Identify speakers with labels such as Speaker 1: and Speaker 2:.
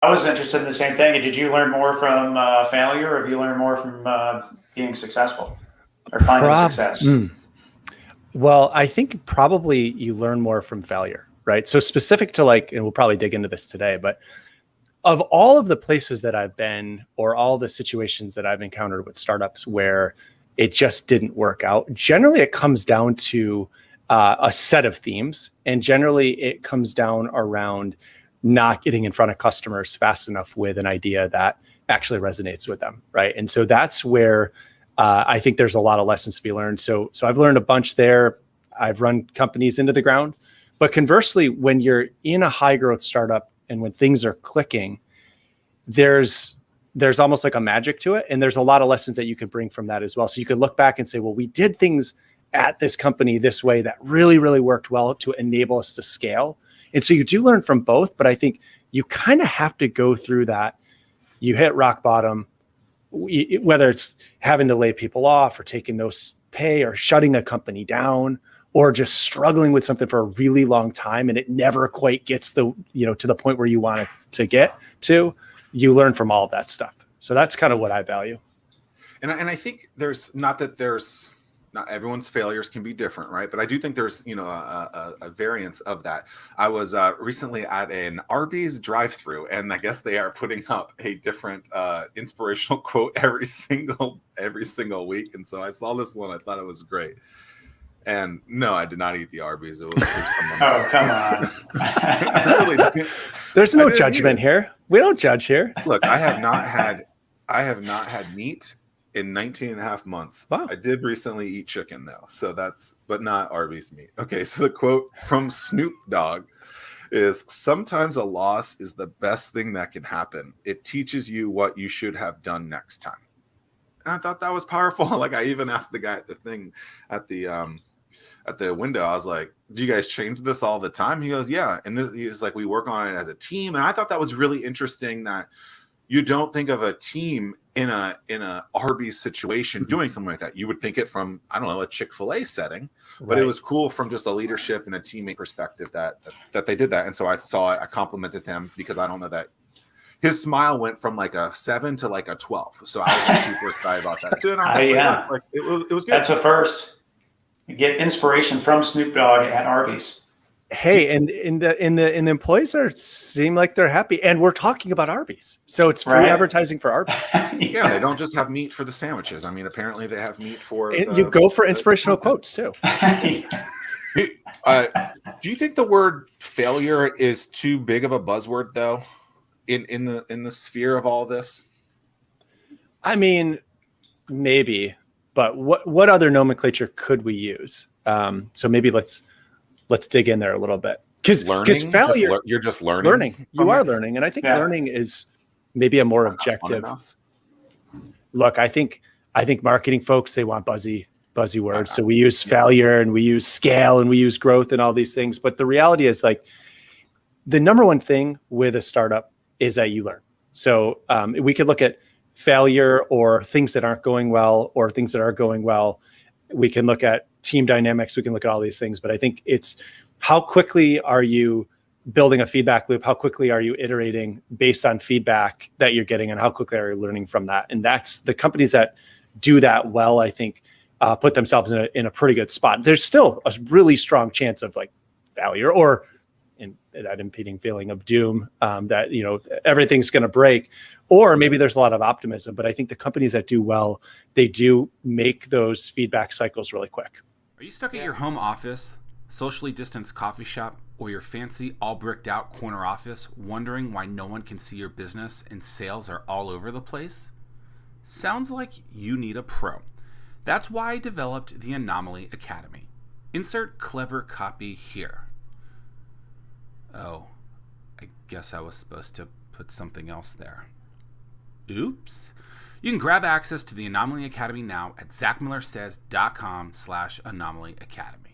Speaker 1: I was interested in the same thing. Did you learn more from failure, or have you learned more from being successful or finding
Speaker 2: Prob
Speaker 1: success?
Speaker 2: Well, I think probably you learn more from failure, right? So specific to like, and we'll probably dig into this today, but of all of the places that I've been or all the situations that I've encountered with startups where it just didn't work out, generally it comes down to a set of themes. And generally it comes down around not getting in front of customers fast enough with an idea that actually resonates with them, right? And so that's where I think there's a lot of lessons to be learned. So I've learned a bunch there. I've run companies into the ground. But conversely, when you're in a high growth startup and when things are clicking, there's almost like a magic to it. And there's a lot of lessons that you can bring from that as well. So you could look back and say, well, we did things at this company this way that really, really worked well to enable us to scale. And so you do learn from both, but I think you kind of have to go through that. You hit rock bottom, whether it's having to lay people off or taking no pay or shutting a company down or just struggling with something for a really long time and it never quite gets the, to the point where you want it to get to, you learn from all of that stuff. So that's kind of what I value.
Speaker 3: And I think not everyone's failures can be different, right? But I do think there's, a variance of that. I was recently at an Arby's drive-through, and I guess they are putting up a different inspirational quote every single week. And so I saw this one, I thought it was great. And no, I did not eat the Arby's. It was for someone else.
Speaker 1: Oh, come on.
Speaker 3: I really didn't.
Speaker 2: There's no judgment here. We don't judge here.
Speaker 3: Look, I have not had meat in 19 and a half months.
Speaker 2: Wow.
Speaker 3: I did recently eat chicken though. But not Arby's meat. Okay. So the quote from Snoop Dogg is, sometimes a loss is the best thing that can happen. It teaches you what you should have done next time. And I thought that was powerful. Like I even asked the guy at the thing at the window, I was like, do you guys change this all the time? He goes, yeah. And he was like, we work on it as a team. And I thought that was really interesting that you don't think of a team in a Arby's situation doing something like that. You would think it from, I don't know, a Chick-fil-A setting, but It was cool from just a leadership and a teammate perspective that they did that. And so I saw it, I complimented him because I don't know that his smile went from like a 7 to like a 12. So I was super excited about that too. And it was good.
Speaker 1: That's a first. You get inspiration from Snoop Dogg at Arby's.
Speaker 2: Hey, and the employees seem like they're happy, and we're talking about Arby's, so it's free advertising for Arby's.
Speaker 3: Yeah, they don't just have meat for the sandwiches. I mean, apparently they have meat for.
Speaker 2: You go for inspirational quotes too.
Speaker 3: Do you think the word failure is too big of a buzzword, though, in the sphere of all this?
Speaker 2: I mean, maybe, but what other nomenclature could we use? So maybe let's dig in there a little bit, because failure,
Speaker 3: you're just learning.
Speaker 2: You are learning, and I think learning is maybe a more objective. Look, I think marketing folks, they want buzzy words. So we use failure and we use scale and we use growth and all these things. But the reality is, like, the number one thing with a startup is that you learn. So we could look at failure or things that aren't going well or things that are going well. We can look at team dynamics. We can look at all these things, but I think it's how quickly are you building a feedback loop? How quickly are you iterating based on feedback that you're getting, and how quickly are you learning from that? And that's the companies that do that well, I think, put themselves in a pretty good spot. There's still a really strong chance of like failure or in that impeding feeling of doom, that, everything's going to break, or maybe there's a lot of optimism. But I think the companies that do well, they do make those feedback cycles really quick.
Speaker 4: Are you stuck at your home office, socially distanced coffee shop, or your fancy all bricked out corner office, wondering why no one can see your business and sales are all over the place? Sounds like you need a pro. That's why I developed the Anomaly Academy. Insert clever copy here. Oh, I guess I was supposed to put something else there. Oops. You can grab access to the Anomaly Academy now at ZachMillerSays.com/Anomaly Academy.